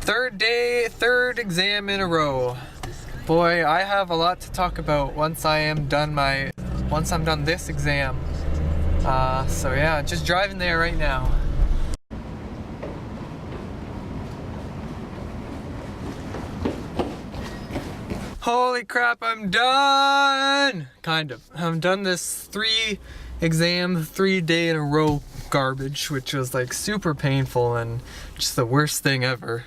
Third day, third exam in a row. Boy, I have a lot to talk about once I'm done this exam. So yeah, just driving there right now. Holy crap, I'm done! Kind of. I'm done this 3 day in a row garbage, which was like super painful and just the worst thing ever.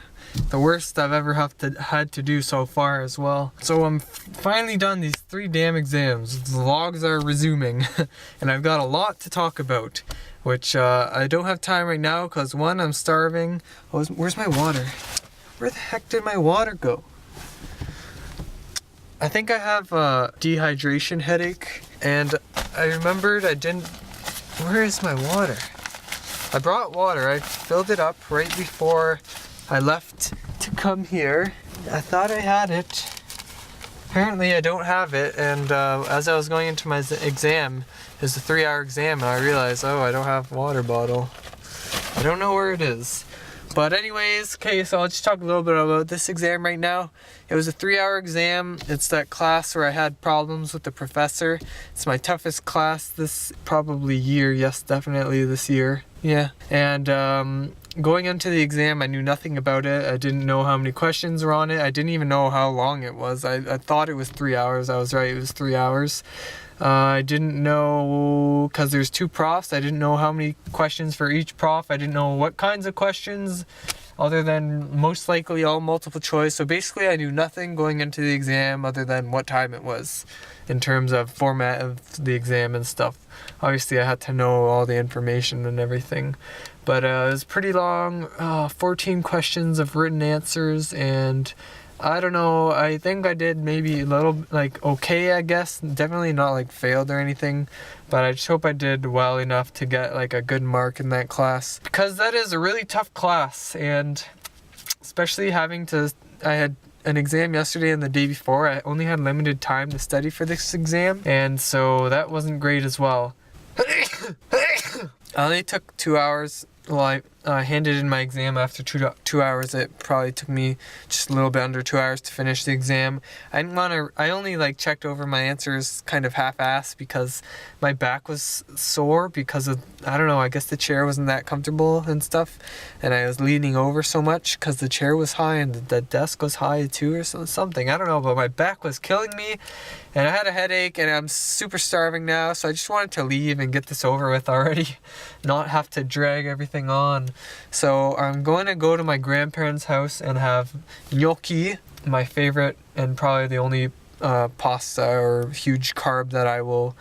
The worst I've ever had to do so far as well. So I'm finally done these 3 damn exams. The vlogs are resuming and I've got a lot to talk about, which I don't have time right now because one, I'm starving. Oh, where's my water? Where the heck did my water go? I think I have a dehydration headache, and I remembered where is my water? I brought water, I filled it up right before I left to come here. I thought I had it. Apparently I don't have it, and as I was going into my exam, it was a 3-hour exam, and I realized, oh, I don't have a water bottle. I don't know where it is. But anyways, okay, so I'll just talk a little bit about this exam right now. It was a 3-hour exam. It's that class where I had problems with the professor. It's my toughest class this probably year. Yes, definitely this year. Yeah. And going into the exam, I knew nothing about it. I didn't know how many questions were on it. I didn't even know how long it was. I thought it was 3 hours. I was right, it was 3 hours. I didn't know, because there's 2 profs, I didn't know how many questions for each prof. I didn't know what kinds of questions, other than most likely all multiple choice. So basically I knew nothing going into the exam other than what time it was in terms of format of the exam and stuff. Obviously I had to know all the information and everything. But it was pretty long, 14 questions of written answers, and I don't know, I think I did maybe a little, like, okay, I guess. Definitely not, like, failed or anything. But I just hope I did well enough to get, like, a good mark in that class. Because that is a really tough class. And especially I had an exam yesterday and the day before. I only had limited time to study for this exam. And so that wasn't great as well. I only took 2 hours. Well, I handed in my exam after 2 hours. It probably took me just a little bit under 2 hours to finish the exam. I only checked over my answers kind of half-assed because my back was sore because of, I don't know, I guess the chair wasn't that comfortable and stuff. And I was leaning over so much because the chair was high and the desk was high too or something. I don't know, but my back was killing me and I had a headache and I'm super starving now. So I just wanted to leave and get this over with already. Not have to drag everything on. So I'm going to go to my grandparents' house and have gnocchi, my favorite and probably the only pasta or huge carb that I will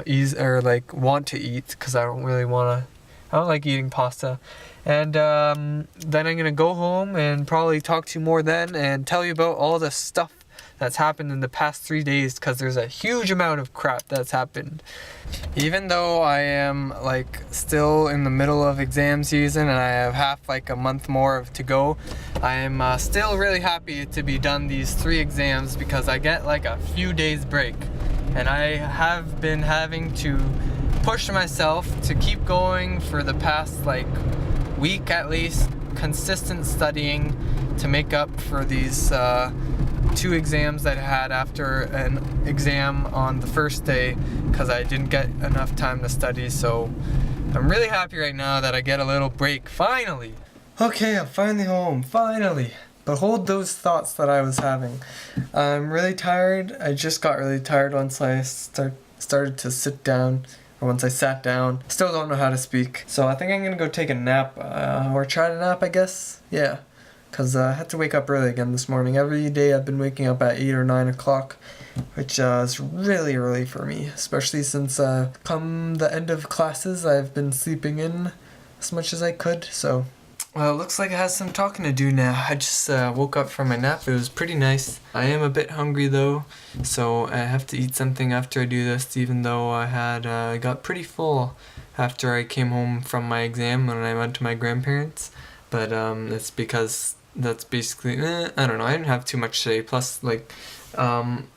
eat or want to eat, because I don't like eating pasta. And then I'm gonna go home and probably talk to you more then and tell you about all the stuff that's happened in the past 3 days, because there's a huge amount of crap that's happened. Even though I am still in the middle of exam season and I have a month more to go, I am still really happy to be done these 3 exams, because I get a few days break. And I have been having to push myself to keep going for the past week at least, consistent studying to make up for these 2 exams that I had after an exam on the first day, because I didn't get enough time to study. So I'm really happy right now that I get a little break, finally. Okay, I'm finally home, finally. But hold those thoughts that I was having. I'm really tired. I just got really tired once I started to sit down. Or once I sat down. Still don't know how to speak. So I think I'm gonna go take a nap, or try to nap, I guess. Yeah, because I had to wake up early again this morning. Every day I've been waking up at 8 or 9 o'clock, which is really early for me, especially since come the end of classes I've been sleeping in as much as I could. So well, it looks like I have some talking to do now. I just woke up from my nap. It was pretty nice. I am a bit hungry though, so I have to eat something after I do this, even though I got pretty full after I came home from my exam when I went to my grandparents. But it's because that's basically, I don't know, I didn't have too much today. Plus,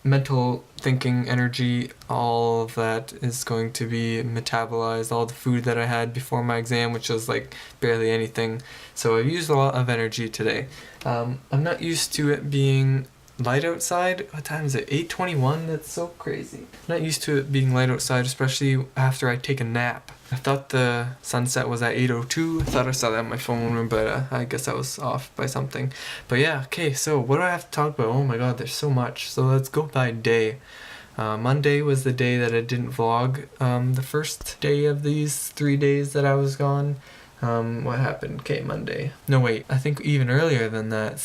mental thinking, energy, all of that is going to be metabolized. All the food that I had before my exam, which was like barely anything. So I used a lot of energy today. I'm not used to it being light outside. What time is it? 8:21? That's so crazy. I'm not used to it being light outside, especially after I take a nap. I thought the sunset was at 8:02. I thought I saw that on my phone, but I guess I was off by something. But yeah, okay, so what do I have to talk about? Oh my god, there's so much. So let's go by day. Monday was the day that I didn't vlog. The first day of these 3 days that I was gone. What happened? Okay, Monday. No, wait, I think even earlier than that.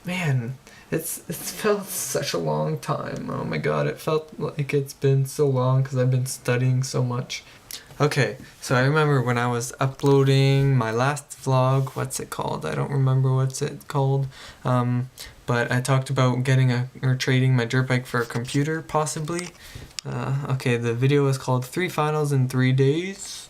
Man, it's felt such a long time. Oh my god, it felt like it's been so long because I've been studying so much. Okay, so I remember when I was uploading my last vlog, what's it called? I don't remember what's it called. But I talked about or trading my dirt bike for a computer, possibly. Okay, the video was called 3 finals in 3 days.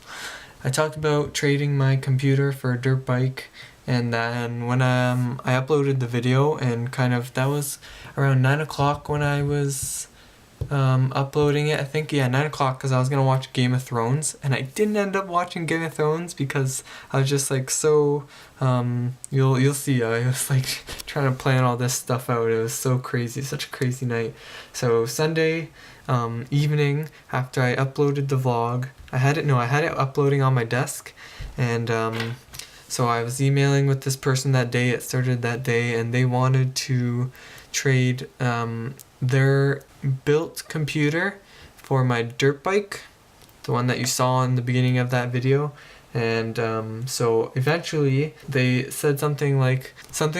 I talked about trading my computer for a dirt bike, and then when I uploaded the video, and that was around 9 o'clock when I was uploading it. I think, yeah, 9 o'clock, because I was gonna watch Game of Thrones, and I didn't end up watching Game of Thrones because I was just like so you'll see, I was like trying to plan all this stuff out. It was so crazy, such a crazy night. So Sunday evening, after I uploaded the vlog, I had it uploading on my desk, and so I was emailing with this person that day. It started that day, and they wanted to trade their built computer for my dirt bike, the one that you saw in the beginning of that video. And so eventually they said something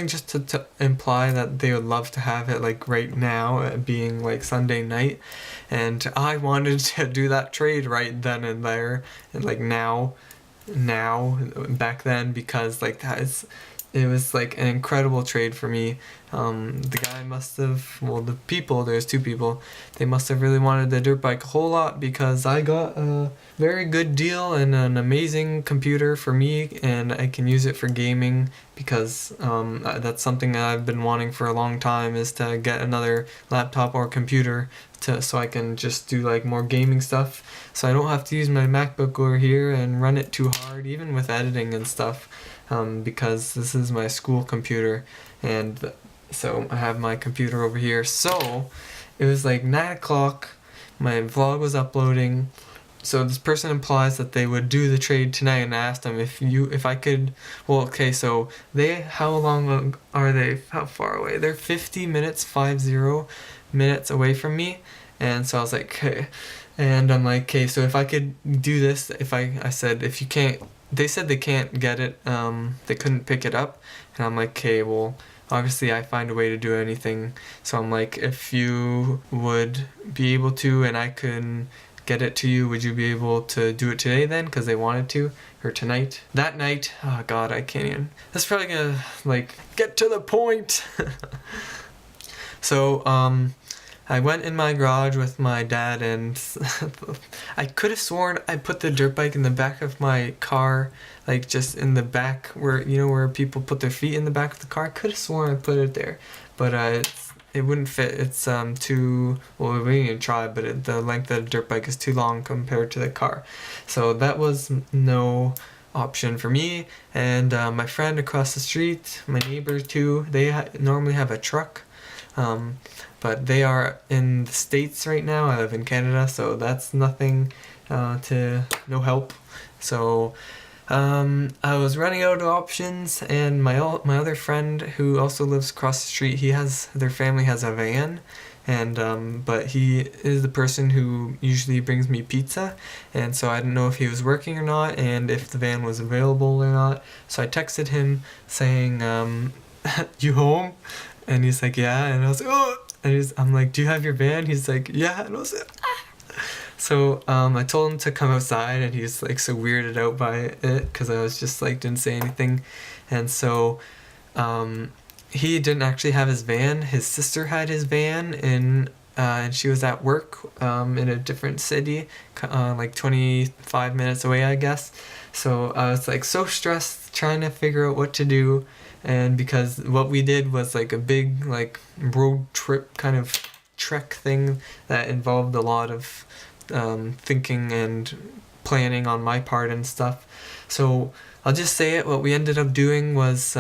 just to imply that they would love to have it like right now, being like Sunday night. And I wanted to do that trade right then and there, and like now back then, because like it was like an incredible trade for me. The guy there's 2 people, they must have really wanted the dirt bike a whole lot, because I got a very good deal and an amazing computer for me, and I can use it for gaming, because that's something that I've been wanting for a long time, is to get another laptop or computer so I can just do like more gaming stuff, so I don't have to use my MacBook over here and run it too hard, even with editing and stuff. Because this is my school computer, and so I have my computer over here. So it was like 9 o'clock, my vlog was uploading, so this person implies that they would do the trade tonight, and I asked them if I could. Well, okay, so how long are they, how far away? They're 50 minutes away from me, and so I was like, okay, and I'm like, okay, so if I could do this, I said, if you can't, they said they can't get it, they couldn't pick it up, and I'm like, okay, well, obviously I find a way to do anything, so I'm like, if you would be able to and I can get it to you, would you be able to do it today then, because they wanted to, or tonight? That night, oh god, I can't even, that's probably gonna, like, get to the point. So, I went in my garage with my dad, and I could have sworn I put the dirt bike in the back of my car, like just in the back where people put their feet in the back of the car. I could have sworn I put it there, but it wouldn't fit. It's too, well, we didn't try, but the length of the dirt bike is too long compared to the car. So that was no option for me. And my friend across the street, my neighbor too, they normally have a truck. But they are in the States right now. I live in Canada, so that's nothing, no help. So I was running out of options, and my other friend who also lives across the street, their family has a van, and but he is the person who usually brings me pizza, and so I didn't know if he was working or not, and if the van was available or not. So I texted him saying, you home? And he's like, yeah. And I was like, oh. And I'm like, do you have your van? He's like, yeah. And I was like, ah. So I told him to come outside, and he's like so weirded out by it, because I was just like, didn't say anything. And so he didn't actually have his van. His sister had his van, and she was at work in a different city, like 25 minutes away, I guess. So I was like so stressed trying to figure out what to do, and because what we did was like a big like road trip kind of trek thing that involved a lot of thinking and planning on my part and stuff. So I'll just say it, what we ended up doing was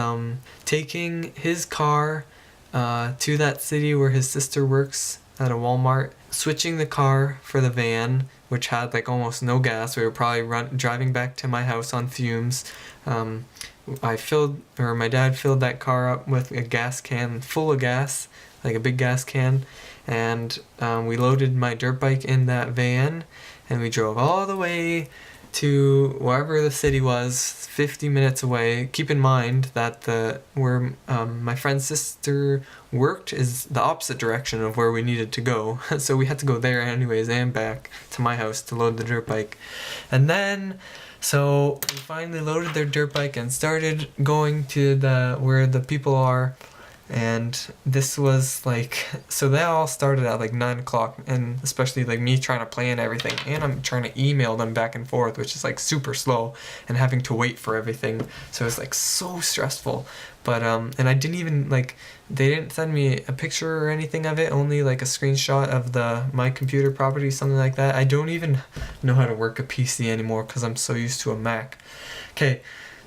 taking his car to that city where his sister works at a Walmart, switching the car for the van, which had like almost no gas. We were probably driving back to my house on fumes. My dad filled that car up with a gas can full of gas, like a big gas can, and we loaded my dirt bike in that van, and we drove all the way to wherever the city was, 50 minutes away. Keep in mind that where my friend's sister worked is the opposite direction of where we needed to go. So we had to go there anyways and back to my house to load the dirt bike. And then, so we finally loaded their dirt bike and started going to where the people are. And this was like, so that all started at like 9 o'clock, and especially like me trying to plan everything, and I'm trying to email them back and forth, which is like super slow, and having to wait for everything. So it's like so stressful. But and I didn't even like, they didn't send me a picture or anything of it, only like a screenshot of my computer property, something like that. I don't even know how to work a PC anymore because I'm so used to a Mac. Okay.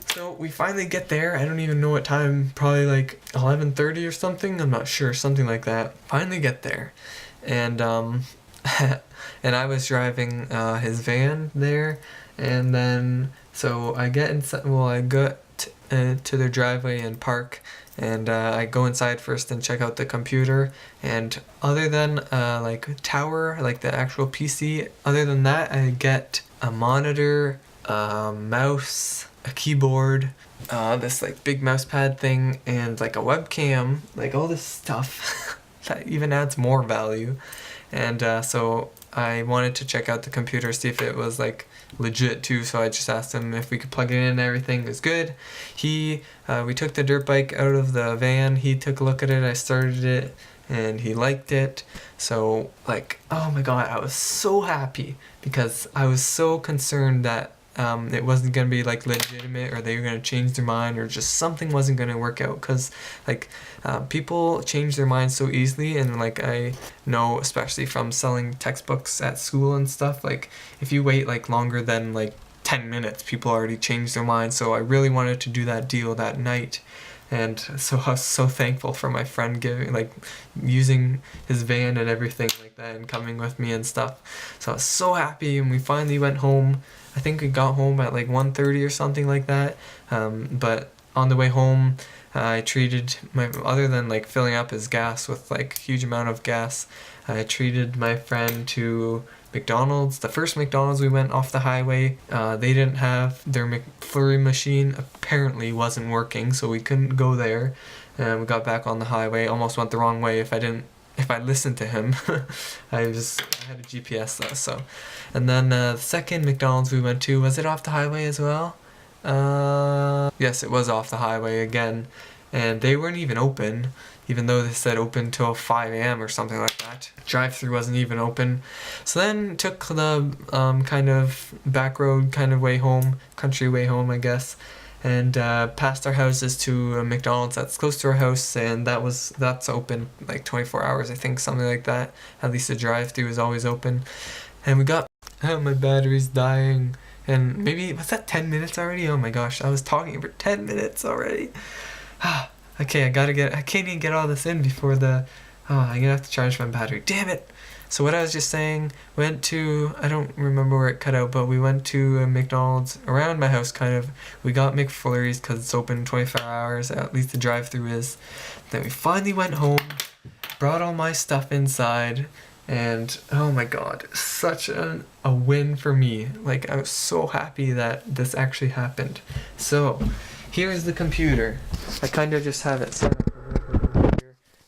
So we finally get there. I don't even know what time, probably like 11:30 or something. I'm not sure, something like that. Finally get there, and and I was driving his van there, and then so I get inside. Well, I got to their driveway and park, and I go inside first and check out the computer. And other than like tower, like the actual PC, other than that, I get a monitor, mouse, a keyboard, this like big mouse pad thing, and like a webcam, like all this stuff that even adds more value. And so I wanted to check out the computer, see if it was like legit too, so I just asked him if we could plug it in and everything was good. We took the dirt bike out of the van, he took a look at it, I started it, and he liked it. So like, oh my god, I was so happy, because I was so concerned that it wasn't going to be like legitimate, or they were going to change their mind, or just something wasn't going to work out, because like people change their minds so easily. And like I know, especially from selling textbooks at school and stuff, like if you wait like longer than like 10 minutes, people already change their minds. So I really wanted to do that deal that night. And so I was so thankful for my friend using his van and everything like that, and coming with me and stuff. So I was so happy, and we finally went home. I think we got home at like 1:30 or something like that. But on the way home, I treated other than like filling up his gas with like huge amount of gas, I treated my friend to McDonald's. The first McDonald's we went off the highway, they didn't have their McFlurry machine, apparently wasn't working, so we couldn't go there. And we got back on the highway, almost went the wrong way if I listened to him. I had a GPS though, so. And then the second McDonald's we went to, was it off the highway as well? Yes, it was off the highway again. And they weren't even open, even though they said open till 5 a.m. or something like that. Drive-thru wasn't even open. So then took the kind of back road kind of way home, country way home, I guess. And passed our houses to a McDonald's that's close to our house, and that's open like 24 hours, I think, something like that. At least the drive-thru is always open. And we got, my battery's dying. And maybe, was that 10 minutes already? Oh my gosh, I was talking for 10 minutes already. Okay, I can't even get all this in before I'm gonna have to charge my battery. Damn it! So what I was just saying, I don't remember where it cut out, but we went to a McDonald's around my house, kind of. We got McFlurries because it's open 24 hours, at least the drive-thru is. Then we finally went home, brought all my stuff inside, and oh my god, such a win for me. Like, I was so happy that this actually happened. So, here's the computer. I kind of just have it set up.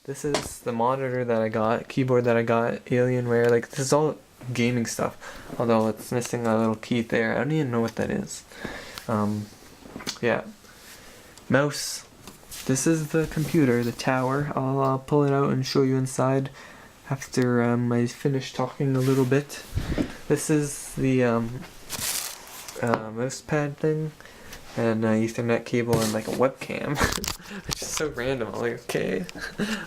This is the monitor that I got, keyboard that I got, Alienware, like this is all gaming stuff. Although it's missing a little key there. I don't even know what that is. Yeah. Mouse. This is the computer, the tower. I'll pull it out and show you inside after I finish talking a little bit. This is the mouse pad thing. and an Ethernet cable and like a webcam, which is so random. I'm like, okay,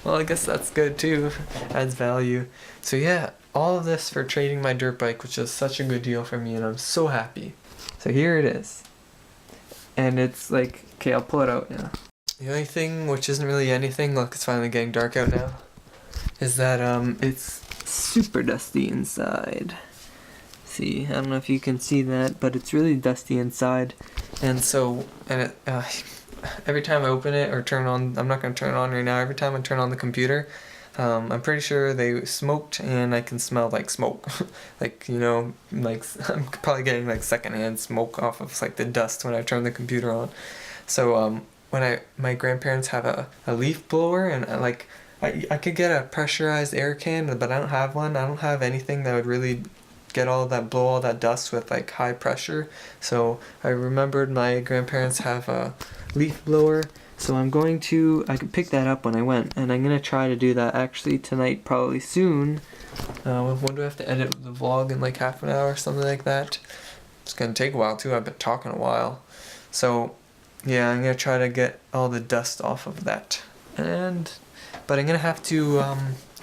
well, I guess that's good too, adds value. So yeah, all of this for trading my dirt bike, which is such a good deal for me, and I'm so happy. So here it is, and it's like, okay, I'll pull it out now. The only thing, which isn't really anything, look, it's finally getting dark out now, is that it's super dusty inside. See, I don't know if you can see that, but it's really dusty inside, and so, and it, every time I open it or turn on, I'm not going to turn it on right now, every time I turn on the computer, I'm pretty sure they smoked, and I can smell like smoke. Like, you know, like I'm probably getting like secondhand smoke off of like the dust when I turn the computer on. So when my grandparents have a leaf blower, and I could get a pressurized air can, but I don't have one. I don't have anything that would really blow all that dust with like high pressure. So I remembered my grandparents have a leaf blower, so I could pick that up when I went, and I'm gonna try to do that actually tonight, probably soon. When do I have to edit the vlog? In like half an hour or something like that. It's gonna take a while too, I've been talking a while. So yeah, I'm gonna try to get all the dust off of that. But I'm gonna have to,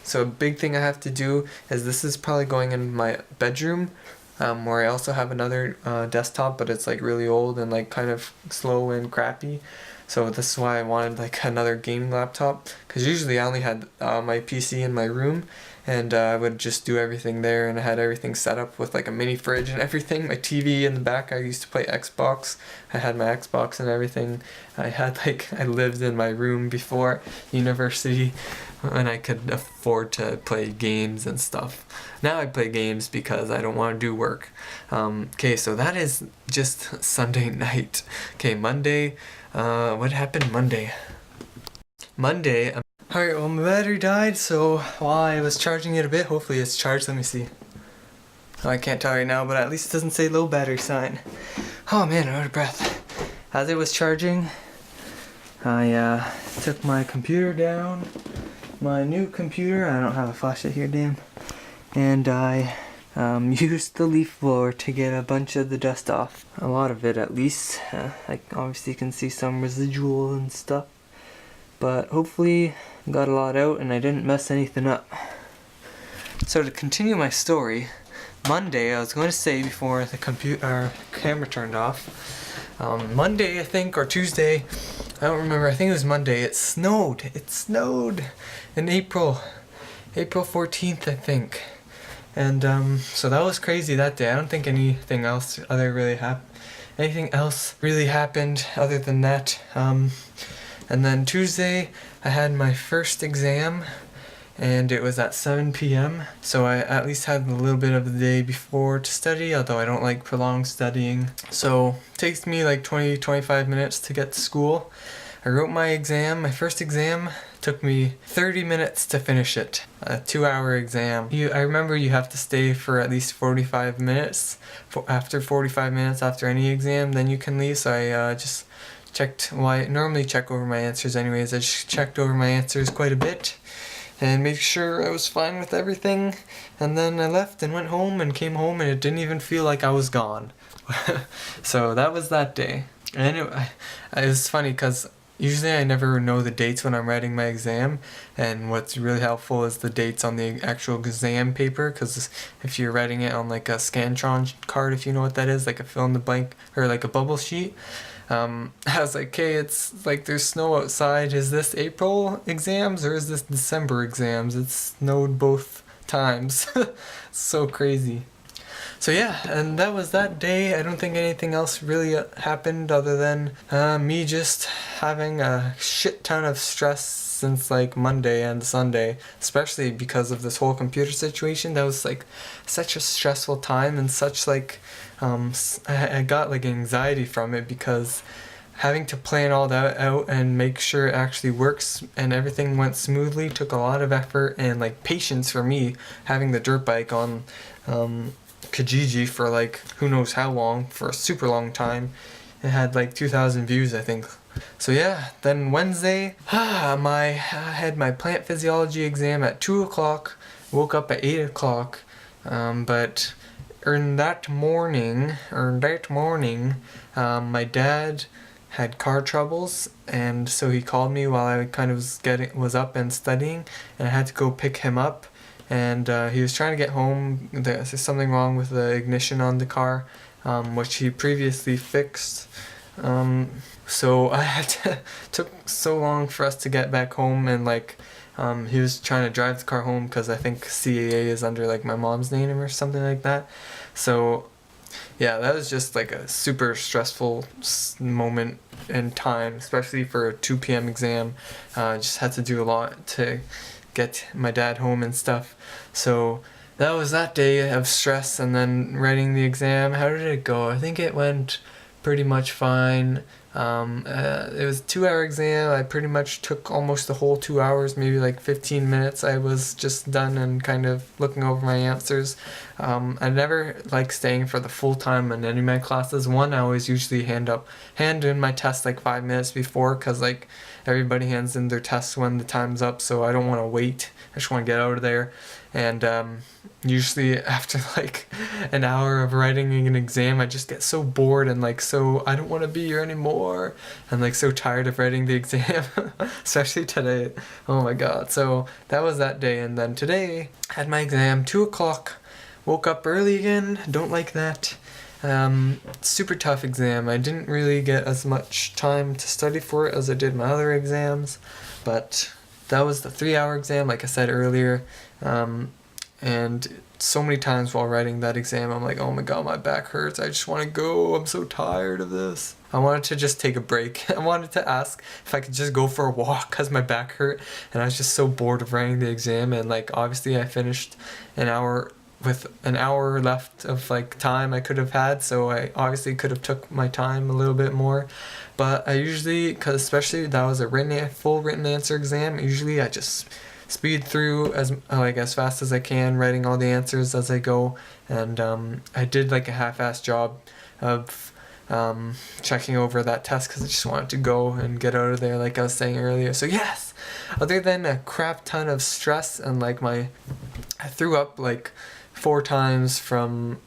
so a big thing I have to do is, this is probably going in my bedroom, where I also have another desktop, but it's like really old and like kind of slow and crappy. So this is why I wanted like another gaming laptop, because usually I only had my PC in my room, and I would just do everything there, and I had everything set up with like a mini fridge and everything, my TV in the back. I used to play Xbox, I had my Xbox and everything. I lived in my room before university, and I could afford to play games and stuff. Now I play games because I don't want to do work. Okay, so that is just Sunday night. Okay, Monday, what happened Monday? Alright, well, my battery died, so while I was charging it a bit, hopefully it's charged. Let me see. Oh, I can't tell right now, but at least it doesn't say low battery sign. Oh man, I'm out of breath. As it was charging, I took my computer down, my new computer. I don't have a flashlight here, damn. And I used the leaf blower to get a bunch of the dust off. A lot of it, at least. I obviously can see some residual and stuff, but hopefully got a lot out and I didn't mess anything up. So to continue my story, Monday, I was going to say before the camera turned off, Monday I think, or Tuesday, I don't remember, I think it was Monday, it snowed in April 14th, I think. And so that was crazy that day. I don't think anything else really happened other than that. And then Tuesday, I had my first exam, and it was at 7 p.m. So I at least had a little bit of the day before to study, although I don't like prolonged studying. So it takes me like 20-25 minutes to get to school. I wrote my exam. My first exam took me 30 minutes to finish it. A 2-hour exam. I remember you have to stay for at least 45 minutes. After 45 minutes after any exam, then you can leave. So I just checked. Well, I normally check over my answers anyways. I just checked over my answers quite a bit and made sure I was fine with everything. And then I left and went home and came home, and it didn't even feel like I was gone. So that was that day. And it was funny because usually I never know the dates when I'm writing my exam, and what's really helpful is the dates on the actual exam paper, because if you're writing it on like a Scantron card, if you know what that is, like a fill in the blank or like a bubble sheet, I was like, okay, it's like there's snow outside. Is this April exams or is this December exams? It snowed both times. So crazy. So yeah, and that was that day. I don't think anything else really happened other than me just having a shit ton of stress since like Monday and Sunday, especially because of this whole computer situation. That was like such a stressful time, and such like I got like anxiety from it, because having to plan all that out and make sure it actually works and everything went smoothly took a lot of effort and like patience for me, having the dirt bike on Kijiji for like who knows how long, for a super long time. It had like 2,000 views, I think. So yeah, then Wednesday, I had my plant physiology exam at 2 o'clock, woke up at 8 o'clock, but that morning, my dad had car troubles, and so he called me while I kind of was up and studying, and I had to go pick him up. And he was trying to get home. There's something wrong with the ignition on the car, which he previously fixed. So I had to took so long for us to get back home, and like he was trying to drive the car home because I think CAA is under like my mom's name or something like that. So yeah, that was just like a super stressful moment in time, especially for a 2 p.m. exam. Just had to do a lot to get my dad home and stuff. So that was that day of stress, and then writing the exam. How did it go? I think it went pretty much fine. It was a 2-hour exam. I pretty much took almost the whole 2 hours, maybe like 15 minutes. I was just done and kind of looking over my answers. I never like staying for the full time in any of my classes. One, I always usually hand in my test like 5 minutes before, because like everybody hands in their tests when the time's up, so I don't want to wait. I just want to get out of there. And usually after like an hour of writing an exam, I just get so bored and like so I don't want to be here anymore, and like so tired of writing the exam. Especially today. Oh my god. So that was that day. And then today I had my exam 2 o'clock. Woke up early again. Don't like that. Super tough exam. I didn't really get as much time to study for it as I did my other exams, but that was the 3-hour exam, like I said earlier. And so many times while writing that exam, I'm like, oh my god, my back hurts. I just want to go. I'm so tired of this. I wanted to just take a break. I wanted to ask if I could just go for a walk because my back hurt, and I was just so bored of writing the exam. And like obviously I finished an hour with an hour left of like time I could have had, so I obviously could have took my time a little bit more. But I usually, because especially that was a full written answer exam, usually I just speed through as fast as I can, writing all the answers as I go. And I did like a half-assed job of checking over that test because I just wanted to go and get out of there, like I was saying earlier. So yes, other than a crap ton of stress and like I threw up like 4 times from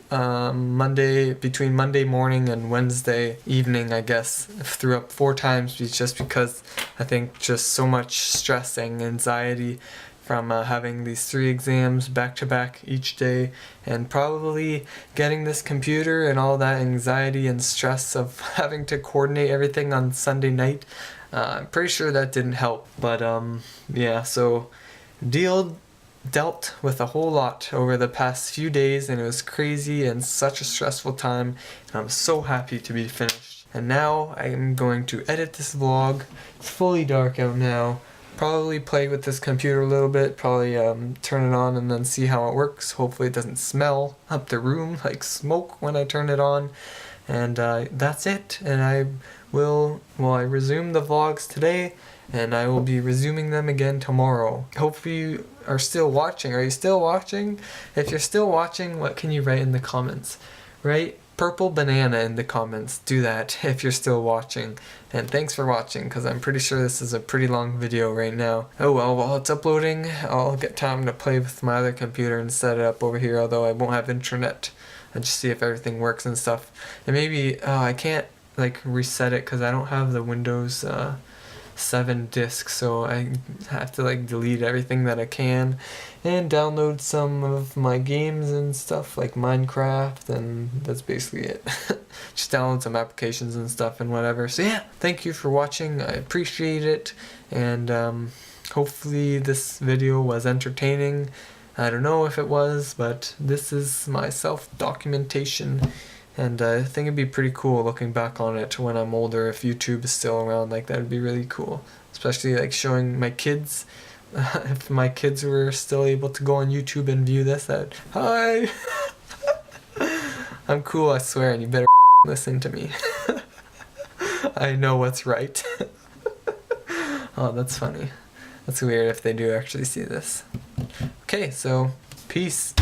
between Monday morning and Wednesday evening, I guess. I threw up 4 times just because I think just so much stress and anxiety from having these 3 exams back to back each day, and probably getting this computer and all that anxiety and stress of having to coordinate everything on Sunday night. I'm pretty sure that didn't help, but yeah, so dealt with a whole lot over the past few days, and it was crazy and such a stressful time, and I'm so happy to be finished. And now I'm going to edit this vlog. It's fully dark out now. Probably play with this computer a little bit, probably turn it on and then see how it works. Hopefully it doesn't smell up the room like smoke when I turn it on. And that's it. And I resume the vlogs today, and I will be resuming them again tomorrow. Hopefully you are still watching. Are you still watching? If you're still watching, what can you write in the comments? Write purple banana in the comments. Do that if you're still watching. And thanks for watching, because I'm pretty sure this is a pretty long video right now. Oh well, while it's uploading, I'll get time to play with my other computer and set it up over here, although I won't have internet. And just see if everything works and stuff. And maybe, I can't like reset it because I don't have the Windows 7 disk, so I have to like delete everything that I can and download some of my games and stuff like Minecraft, and that's basically it. Just download some applications and stuff and whatever. So yeah, thank you for watching. I appreciate it, and hopefully this video was entertaining. I don't know if it was, but this is my self-documentation. And I think it'd be pretty cool looking back on it when I'm older, if YouTube is still around. Like, that would be really cool. Especially like showing my kids. If my kids were still able to go on YouTube and view this, hi! I'm cool, I swear, and you better listen to me. I know what's right. Oh, that's funny. That's weird if they do actually see this. Okay, so peace.